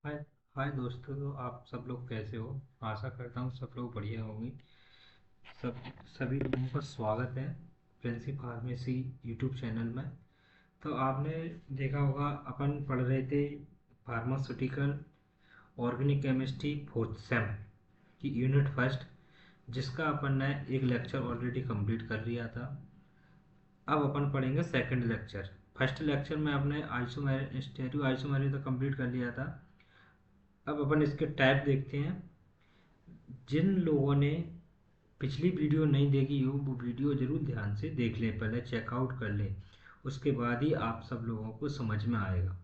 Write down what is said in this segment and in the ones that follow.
हाय हाय दोस्तों, तो आप सब लोग कैसे हो? आशा करता हूँ सब लोग बढ़िया होंगे। सब सभी लोगों का स्वागत है प्रिंसी फार्मेसी यूट्यूब चैनल में। तो आपने देखा होगा, अपन पढ़ रहे थे pharmaceutical organic chemistry fourth same की यूनिट फर्स्ट, जिसका अपन ने एक लेक्चर ऑलरेडी कंप्लीट कर लिया था। अब अपन पढ़ेंगे सेकंड लेक्चर। फर्स्ट लेक्चर में आपने आइसोमेर स्टेरियो आइसोमेरी तो कंप्लीट कर लिया था। अब अपन इसके टाइप देखते हैं। जिन लोगों ने पिछली वीडियो नहीं देखी हो वो वीडियो जरूर ध्यान से देख लें, पहले चेकआउट कर लें, उसके बाद ही आप सब लोगों को समझ में आएगा।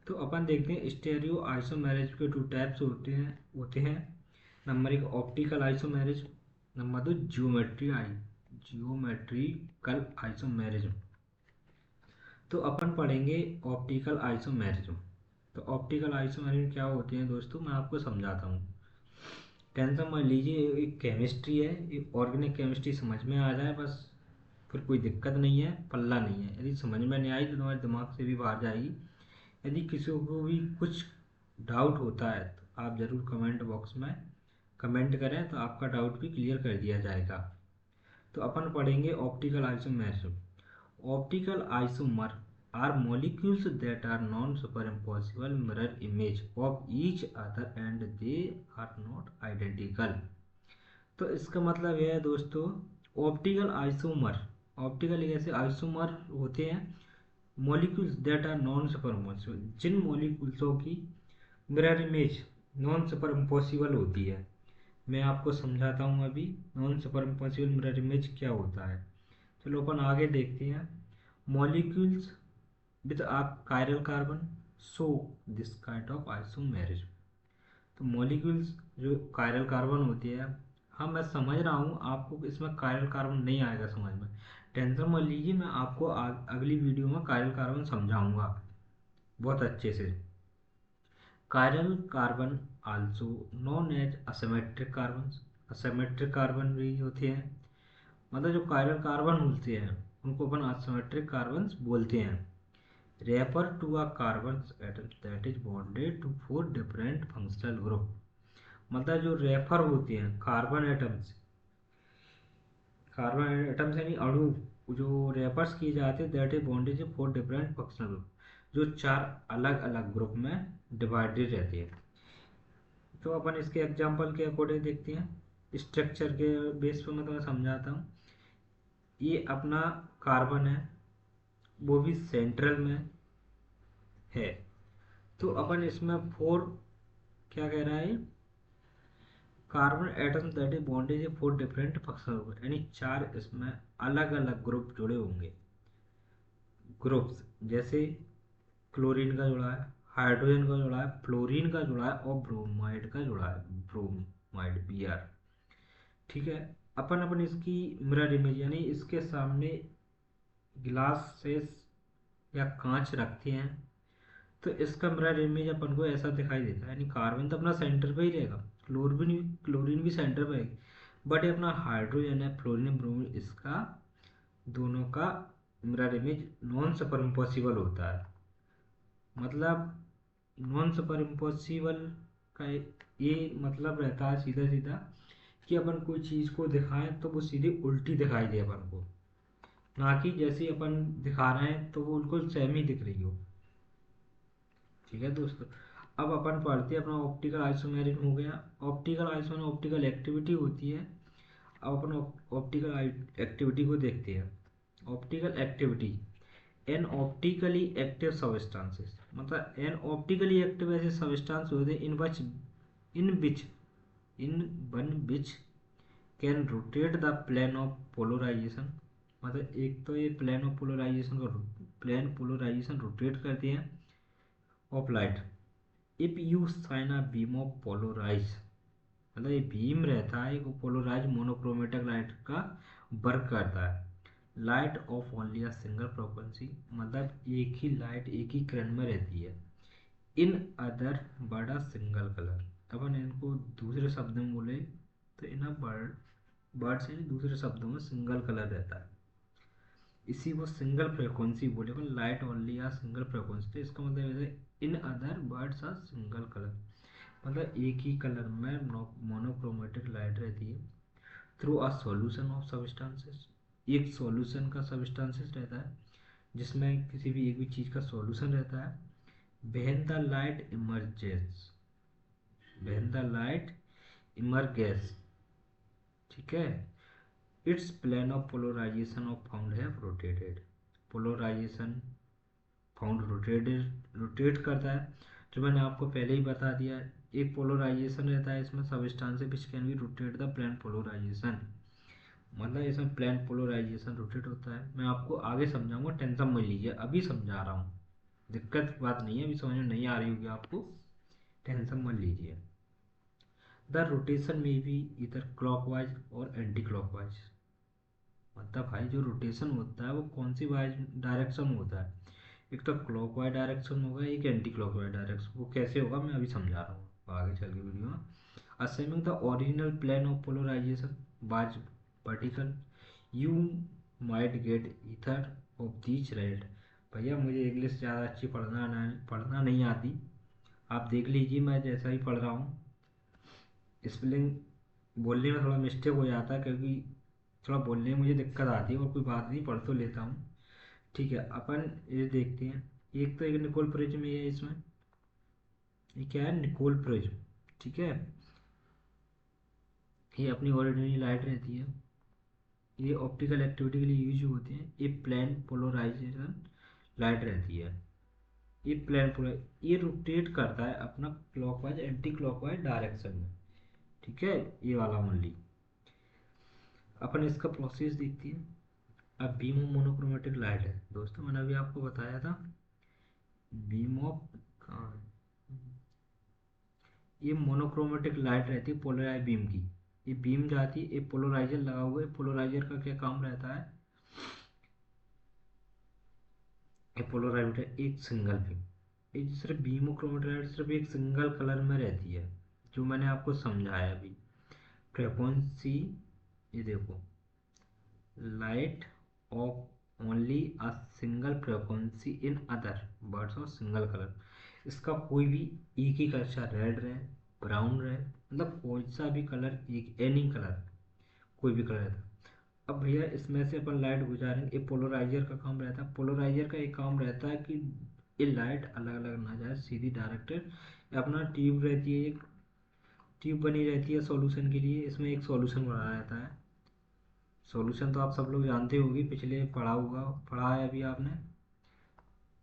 तो अपन देखते हैं स्टेरियो आइसोमेरेज के टू टाइप्स होते हैं। नंबर एक ऑप्टिकल आइसोमेरेज, नंबर दो जियोमेट्रिकल आइसोमेरिज्म। तो अपन पढ़ेंगे ऑप्टिकल आइसोमेरिज्म। तो ऑप्टिकल आइसोमेरिज्म क्या होते हैं दोस्तों, मैं आपको समझाता हूँ। टेंशन मत लीजिए, एक केमिस्ट्री है, एक ऑर्गेनिक केमिस्ट्री समझ में आ जाए बस, फिर कोई दिक्कत नहीं है, पल्ला नहीं है। यदि समझ में नहीं आई तो तुम्हारे दिमाग से भी बाहर जाएगी। यदि किसी को भी कुछ डाउट होता है तो आप ज़रूर कमेंट बॉक्स में कमेंट करें, तो आपका डाउट भी क्लियर कर दिया जाएगा। तो अपन पढ़ेंगे optical isomerism. Optical isomer are molecules that are non-superimposable mirror image of each other and they are not identical। तो इसका मतलब यह है दोस्तों, ऑप्टिकल आइसोमर, ऑप्टिकल एक ऐसे आइसोमर होते हैं मॉलिक्यूल्स दैट आर नॉन सुपरइम्पॉसिबल, जिन मॉलिक्यूल्सों की मिरर इमेज नॉन सुपरइम्पॉसिबल होती है। मैं आपको समझाता हूँ अभी नॉन सुपरइम्पॉसिबल मिरर इमेज क्या होता है। चलो अपन आगे देखते हैं। Molecules with a chiral carbon show this kind of isomerism. तो मॉलिक्यूल्स जो कायरल कार्बन होती है, हाँ मैं समझ रहा हूँ आपको इसमें कायरल कार्बन नहीं आएगा समझ में, टेंशन मत लीजिए, मैं आपको अगली वीडियो में कायरल कार्बन समझाऊंगा बहुत अच्छे से। Chiral carbon also known as asymmetric carbon, asymmetric carbon भी होते हैं। मतलब जो कायरल कार्बन होते हैं उनको अपन असिमेट्रिक कार्बन बोलते हैं। Refer to a carbon atom that is bonded to four different functional group. मतलब जो रेफर होते हैं कार्बन एटम्स, कार्बन एटम्स यानी अणु जो रेफर्स किए जाते हैं, that is bonded four different functional group, जो चार अलग अलग ग्रुप में डिवाइडेड रहते हैं। तो अपन इसके एग्जांपल के अकॉर्डिंग देखते हैं, स्ट्रक्चर के बेस पर मैं तुम्हें समझाता हूँ। ये अपना कार्बन है, वो भी सेंट्रल में है। तो अपन इसमें फोर, क्या कह रहा है, carbon atom that is bonded four different functional group, यानी चार इसमें अलग अलग ग्रुप जुड़े होंगे। ग्रुप्स जैसे क्लोरीन का जुड़ा है, हाइड्रोजन का जुड़ा है, फ्लोरीन का जुड़ा है और ब्रोमाइड का जुड़ा है, ब्रोमाइड Br। ठीक है। अपन अपन इसकी मिरर इमेज यानी इसके सामने गिलास से या कांच रखते हैं, तो इसका मिरर इमेज अपन को ऐसा दिखाई देता है। यानी कार्बन तो अपना सेंटर पे ही रहेगा, क्लोरीन भी सेंटर पे है, बट ये अपना हाइड्रोजन है, फ्लोरीन ब्रोमीन, इसका दोनों का mirror image non super impossible होता है। मतलब नॉन सुपर इम्पॉसिबल का ये मतलब रहता है सीधा सीधा कि अपन कोई चीज़ को दिखाएं तो वो सीधी उल्टी दिखाई दे अपन को, ना कि जैसे अपन दिखा रहे हैं तो वो बिल्कुल सेम ही दिख रही हो। ठीक है दोस्तों। अब अपन पढ़ते हैं अपना ऑप्टिकल आइसोमेरिज्म हो गया। ऑप्टिकल आइसोमेरिज्म ऑप्टिकल एक्टिविटी होती है। अब अपन ऑप्टिकल एक्टिविटी को देखते हैं। Optical activity, an optically active substances, मतलब एन ऑप्टिकली एक्टिव ऐसे सबस्टांस होते हैं in which in one which can rotate the plane of polarisation. मतलब एक तो ये प्लेन ऑफ पोलराइजेशन का प्लेन पोलराइजेशन रोटेट करते हैं of light. If you shine a beam of polarise, मतलब ये बीम रहता है वो पोलराइज मोनोक्रोमेटिक लाइट का वर्क करता है। Light of only a single frequency, मतलब एक ही लाइट एक ही किरण में रहती है। इन अदर बड़ा सिंगल कलर, अपन इनको दूसरे शब्द में बोले तो इन बर्ड, बर्ड्स यानी दूसरे शब्दों में सिंगल कलर रहता है। इसी को सिंगल फ्रीक्वेंसी बोले, लाइट ओनली या सिंगल फ्रीक्वेंसी। तो इसका मतलब है in other words are single colour, मतलब एक ही कलर में मोनोक्रोमेटिक लाइट रहती है through a solution of substances. एक सॉल्यूशन का सबस्टांसेस रहता है जिसमें किसी भी एक भी चीज़ का सॉल्यूशन रहता है। When the light emerges, when the light emerges, ठीक है, it's plane of polarisation of found है rotated. Polarisation found rotated, rotate करता है, जो मैंने आपको पहले ही बता दिया है। एक पोलराइजेशन रहता है इसमें substance which can be rotate the plane polarization, मतलब इसमें प्लेन पोलराइजेशन रोटेट होता है। मैं आपको आगे समझाऊंगा, टेंशन मत लीजिए, अभी समझा रहा हूँ, दिक्कत बात नहीं है, अभी समझ में नहीं आ रही होगी आपको, टेंशन मत लीजिए। द रोटेशन में भी इधर क्लॉकवाइज और एंटी क्लॉकवाइज, मतलब भाई जो रोटेशन होता है वो कौन सी वाइज डायरेक्शन में होता है, एक तो क्लॉकवाइज डायरेक्शन होगा, एक एंटी क्लॉकवाइज डायरेक्शन। वो कैसे होगा मैं अभी समझा रहा हूँ आगे चल के वीडियो में। Assuming the original plane of polarisation was vertical you might get either of these red. भैया मुझे इंग्लिश ज़्यादा अच्छी पढ़ना नहीं आती, आप देख लीजिए मैं जैसा ही पढ़ रहा हूँ। स्पेलिंग बोलने में थोड़ा मिस्टेक हो जाता है क्योंकि थोड़ा बोलने में मुझे दिक्कत आती है, और कोई बात नहीं, पढ़ तो लेता हूँ। ठीक है, अपन ये देखते हैं। एक तो एक निकोल प्रिज्म ये है इसमें, ये क्या है, निकोल प्रिज्म, ठीक है। ये अपनी ऑर्डिनरी लाइट रहती है, ये ऑप्टिकल एक्टिविटी के लिए यूज होते हैं। ये प्लेन पोलराइजेशन लाइट रहती है, ये प्लेन पोलर, ये रोटेट करता है अपना क्लॉकवाइज एंटी क्लॉकवाइज डायरेक्शन में, ठीक है, ये वाला ओनली। अपन इसका प्रोसेस देखते हैं। अब बीम ऑफ मोनोक्रोमेटिक लाइट है दोस्तों, मैंने अभी आपको बताया था बीम ऑफ, ये मोनोक्रोमेटिक लाइट रहती है पोलराइज बीम की। ये बीम जाती है, ये पोलराइजर लगा हुआ है, पोलराइजर का क्या काम रहता है, ये पोलराइजर एक सिंगल बीम, ये सिर्फ बीमोक्रोमेटिक लाइट सिर्फ एक सिंगल कलर में रहती है, जो मैंने आपको समझाया अभी। फ्रीक्वेंसी, ये देखो, light of only a single frequency in other birds of single colour. इसका कोई भी एक ही कलर, चाहे रेड रहे, ब्राउन रहे, मतलब कोई सा भी कलर, एक एनी कलर, कोई भी कलर रहता है। अब भैया इसमें से अपन लाइट गुजारेंगे, ये पोलराइजर का काम रहता है। पोलराइजर का एक काम रहता है कि ये लाइट अलग अलग ना जाए, सीधी डायरेक्टेड अपना ट्यूब रहती है, एक ट्यूब बनी रहती है सॉल्यूशन के लिए, इसमें एक सॉल्यूशन बना रहता है। सॉल्यूशन तो आप सब लोग जानते होंगे, पिछले पढ़ा है अभी आपने,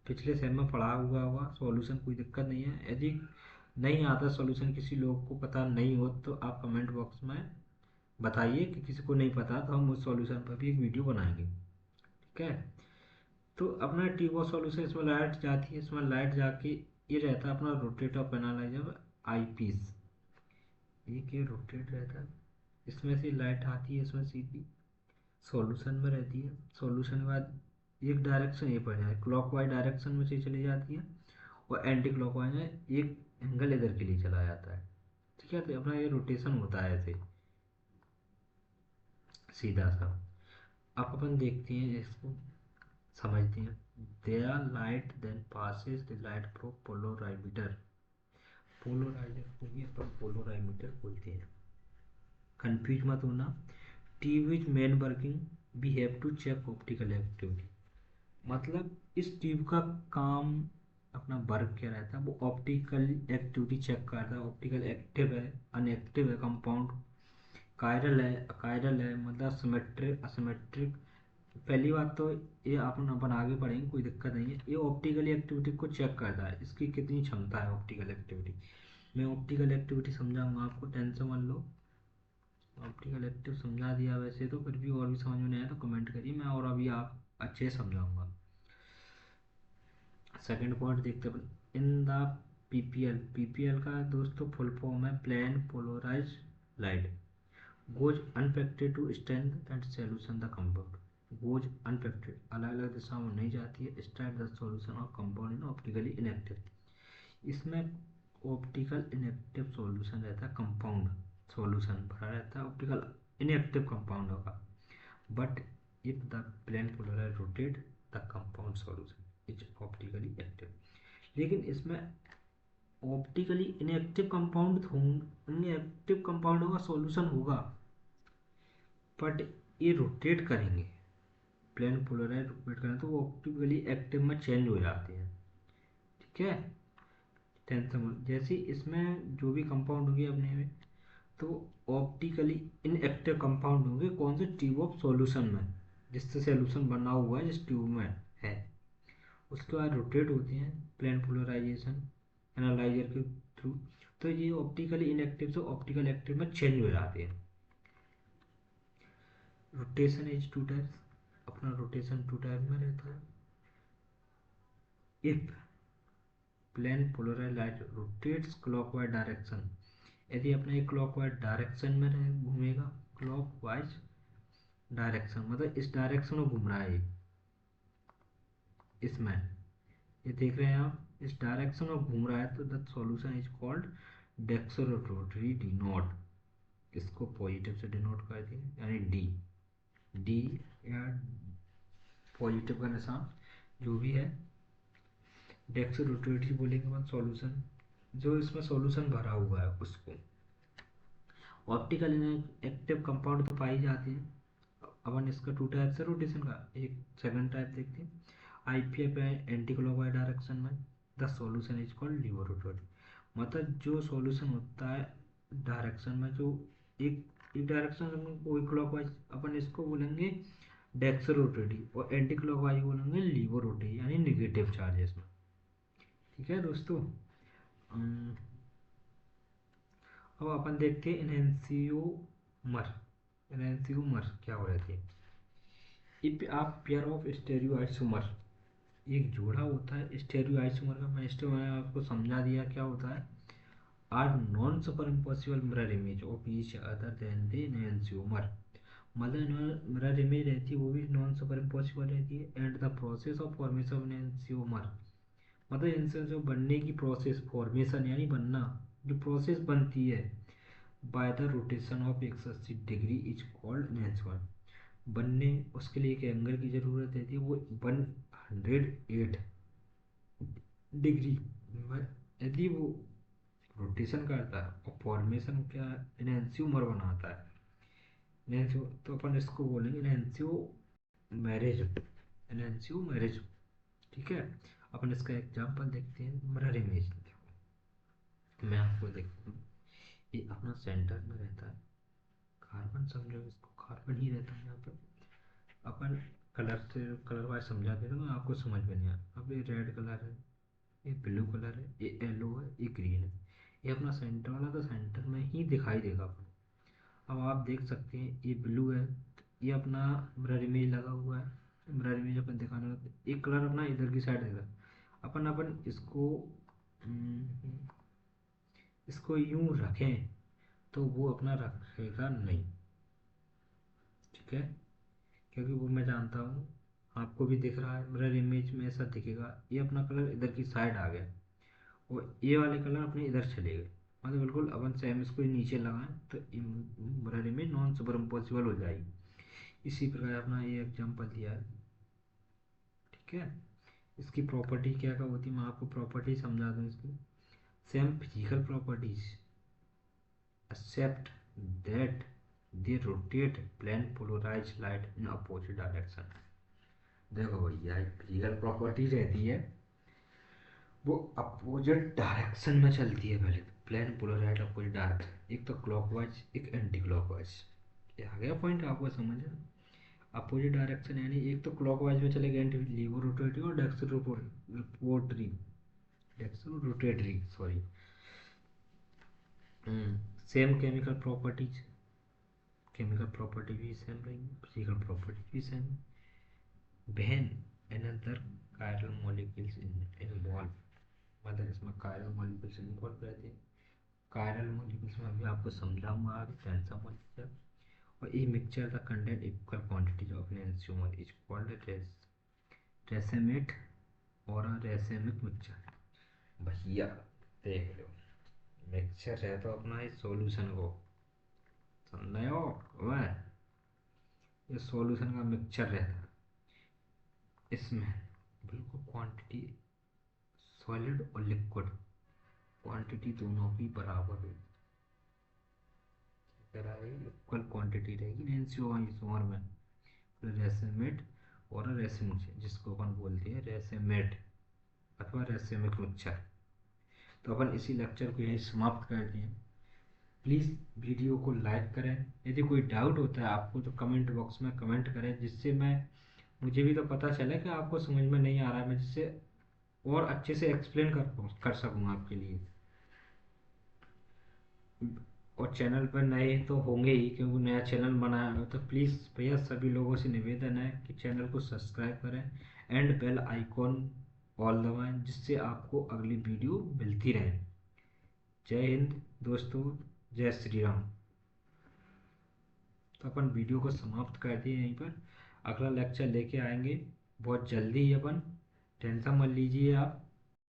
पिछले सेम में पढ़ा हुआ होगा सॉल्यूशन, कोई दिक्कत नहीं है। यदि नहीं आता सॉल्यूशन, किसी लोग को पता नहीं हो, तो आप कमेंट बॉक्स में बताइए कि किसी को नहीं पता, तो हम उस सॉल्यूशन पर भी एक वीडियो बनाएंगे, ठीक है। तो अपना ट्यूब ऑफ सॉल्यूशन, इसमें लाइट जाती है, इसमें लाइट जाके ये रहता है अपना rotate of analyser eye piece, ये रोटेट रहता है, इसमें से लाइट आती है, इसमें सीधी सॉल्यूशन में रहती है। सॉल्यूशन के बाद एक डायरेक्शन ये पड़ जाए, क्लॉकवाइज डायरेक्शन में से चली जाती है, और एंटी क्लॉकवाइज में एक एंगल इधर के लिए चला जाता है, ठीक है। तो अपना ये रोटेशन होता है ऐसे सीधा सा। अब अपन देखते हैं इसको, समझते हैं। There light then passes the light through polarimeter, polariser को भी अपन पोलराइमीटर बोलते हैं, कंफ्यूज मत होना। Tube is main working, we have to check optical activity, मतलब इस ट्यूब का काम, अपना वर्क क्या रहता है, वो ऑप्टिकल एक्टिविटी चेक करता है, ऑप्टिकल एक्टिव है, अनएक्टिव है, कंपाउंड कायरल है, अकायरल है, मतलब सिमेट्रिक असिमेट्रिक। पहली बात तो ये अपन आगे पढ़ेंगे, कोई दिक्कत नहीं है। ये ऑप्टिकल एक्टिविटी को चेक करता है, इसकी कितनी क्षमता है ऑप्टिकल एक्टिविटी। मैं ऑप्टिकल एक्टिविटी समझाऊंगा आपको, टेंशन मत लो। ऑप्टिकल एक्टिव समझा दिया वैसे तो, फिर भी और भी समझ में नहीं आया तो कमेंट करिए, मैं और अभी आप अच्छे से समझाऊंगा। सेकंड पॉइंट देखते हैं इन द पीपीएल। पीपीएल का दोस्तों फुल फॉर्म है plane polarize light goes unaffected to stand and solution the compound. Goes unaffected, अलग अलग दिशाओं में नहीं जाती है, stand the solution of compound in optically inactive. इसमें ऑप्टिकल इनएक्टिव सॉल्यूशन रहता है, कंपाउंड सॉल्यूशन भरा रहता है, ऑप्टिकल इनएक्टिव कंपाउंड होगा। But if the plane polarizer rotate the compound solution is optically active। लेकिन इसमें ऑप्टिकली इनएक्टिव कंपाउंड इनएक्टिव कंपाउंडों का सॉल्यूशन होगा, बट ये रोटेट करेंगे, प्लेन पोलराइज रोटेट करें तो वो ऑप्टिकली एक्टिव में चेंज हो जाते हैं। ठीक है, टेंशन जैसे इसमें जो भी कंपाउंड होंगे अपने में, तो ऑप्टिकली इनएक्टिव कंपाउंड होंगे कौन से ट्यूब ऑफ सॉल्यूशन में, जिससे सॉल्यूशन बना हुआ है जिस ट्यूब में है, उसके बाद रोटेट होते हैं प्लेन पोलराइजेशन एनालाइजर के थ्रू, तो ये ऑप्टिकली इनएक्टिव से ऑप्टिकल एक्टिव में चेंज हो जाते हैं। रोटेशन इज टू टाइप्स, अपना रोटेशन टू टाइप में रहता है। If plane polarize light rotates clockwise direction, यदि अपना एक क्लॉकवाइज डायरेक्शन में घूमेगा, क्लॉकवाइज डायरेक्शन मतलब इस डायरेक्शन में घूम रहा है, इसमें ये देख रहे हैं आप, इस डायरेक्शन में घूम रहा है, तो the solution is called dextrorotatory denote, इसको पॉजिटिव से डिनोट कर दें, यानी डी, डी या पॉजिटिव का निशान जो भी है, डेक्सोरोटरी बोलेंगे मतलब सॉल्यूशन, जो इसमें सॉल्यूशन भरा हुआ है उसको। ऑप्टिकल एक्टिव कंपाउंड तो पाई जाते हैं, अपन इसका टू टाइप से रोटेशन का, एक सेकंड टाइप देखते हैं, आईपीएफ है एंटी क्लॉकवाइज डायरेक्शन में, the solution is called laevo rotary, मतलब जो सॉल्यूशन होता है डायरेक्शन में, जो एक एक डायरेक्शन में कोई क्लॉकवाइज, अपन इसको बोलेंगे डेक्सोरोटरी, और एंटी क्लॉकवाइज बोलेंगे लीवर रोटरी, यानी निगेटिव चार्जेस में। ठीक है दोस्तों, अब अपन देखते हैं एनहेंसियोमर। एनहेंसियोमर क्या हो रहती है, इफ आप पेयर ऑफ स्टेरियो आइसोमर, एक जोड़ा होता है स्टेरियो आइसोमर का, मैंने आपको समझा दिया क्या होता है, are non superimposable mirror image of each other then the enantiomer, मतलब मिरर इमेज रहती है वो भी नॉन सुपर इम्पॉसिबल रहती है, and the process of formation of enantiomer, मतलब इनसे जो बनने की प्रोसेस, फॉर्मेशन यानी बनना, जो प्रोसेस बनती है by the rotation of 180 degree is called enantiomer, बनने उसके लिए एक एंगल की जरूरत रहती है, वो 108 डिग्री में यदि वो रोटेशन करता है और फॉर्मेशन क्या एनहेंसियोमर बनाता है, एनहेंसियो तो अपन इसको बोलेंगे एनहेंसियो मैरिज, एनहेंसियो मैरिज। ठीक है, अपन इसका एग्जांपल देखते हैं, मिरर इमेज देखो, मैं आपको देखता हूँ, ये अपना सेंटर में रहता है कार्बन, समझो इसको कार्बन ही रहता है यहाँ पे, अपन कलर से कलर वाइज समझा देता हूँ आपको समझ में नहीं आया। अब ये रेड कलर है, ये ब्लू कलर है, ये येलो है, ये ग्रीन है, ये अपना सेंटर वाला तो सेंटर में ही दिखाई देगा अपन। अब आप देख सकते हैं ये ब्लू है, ये अपना मिरर इमेज लगा हुआ है, मिरर इमेज अपन दिखाने में एक कलर अपना इधर की साइड देगा, अपन अपन इसको यूं रखें तो वो अपना रखेगा नहीं। ठीक है, क्योंकि वो मैं जानता हूँ, आपको भी दिख रहा है मिरर इमेज में ऐसा दिखेगा, ये अपना कलर इधर की साइड आ गया और ये वाले कलर अपने इधर चले गए, मतलब बिल्कुल अपन सेम इसको नीचे लगाएं तो mirror image non super impossible हो जाएगी। इसी प्रकार अपना ये एग्जांपल दिया है। ठीक है, इसकी प्रॉपर्टी क्या क्या होती है, मैं आपको प्रॉपर्टी समझा दूँ इसकी। Same physical properties except that they rotate plane polarize light in opposite direction. देखो भैया फिजिकल प्रॉपर्टी रहती है, वो अपोजिट डायरेक्शन में चलती है, पहले तो प्लेन पोलराइज अपोजिट डायरेक्शन, एक तो क्लॉकवाइज एक एंटी क्लॉकवाइज, ये आ गया पॉइंट आपको समझ में। अपोजिट डायरेक्शन यानी एक तो क्लॉकवाइज में चलेगा एंटी लीवर रोटेटरी और dextrorotatory sorry. Same chemical properties, chemical property भी सेम रहेंगी, फिजिकल प्रॉपर्टी भी same. when another chiral molecules involve, मतलब इसमें कायरल मॉलिक्यूल्स इन्वॉल्व रहते हैं, कायरल मॉलिक्यूल्स में अभी आपको समझाऊंगा आगे टेंसा मॉलिक्यूल, और ये mixture the content equal quantities of enzyme is called racemate और रेसेमिक मिक्सचर। भैया देख लो, मिक्सचर है तो अपना इस सॉल्यूशन को समझ रहे हो, वह ये सॉल्यूशन का मिक्सचर रहता है, इसमें बिल्कुल क्वांटिटी सॉलिड और लिक्विड क्वांटिटी दोनों की बराबर है, इक्वल क्वांटिटी रहेगी एनसीओआर में रेसेमेट और रेसिन, जिसको अपन बोलते हैं रेसेमेट अथवा रेसेमिक मिक्सचर। तो अपन इसी लेक्चर को यहीं समाप्त करते हैं। प्लीज़ वीडियो को लाइक करें, यदि कोई डाउट होता है आपको तो कमेंट बॉक्स में कमेंट करें, जिससे मुझे भी तो पता चले कि आपको समझ में नहीं आ रहा है, मैं जिससे और अच्छे से एक्सप्लेन कर सकूँ आपके लिए। और चैनल पर नए तो होंगे ही, क्योंकि नया चैनल बनाया है, तो प्लीज़ भैया सभी लोगों से निवेदन है कि चैनल को सब्सक्राइब करें एंड बेल आइकॉन ऑल दबाएं, जिससे आपको अगली वीडियो मिलती रहे। जय हिंद दोस्तों, जय श्री राम। तो अपन वीडियो को समाप्त कर दिए यहीं पर, अगला लेक्चर लेके आएंगे बहुत जल्दी ही अपन, टेंशन मत लीजिए आप।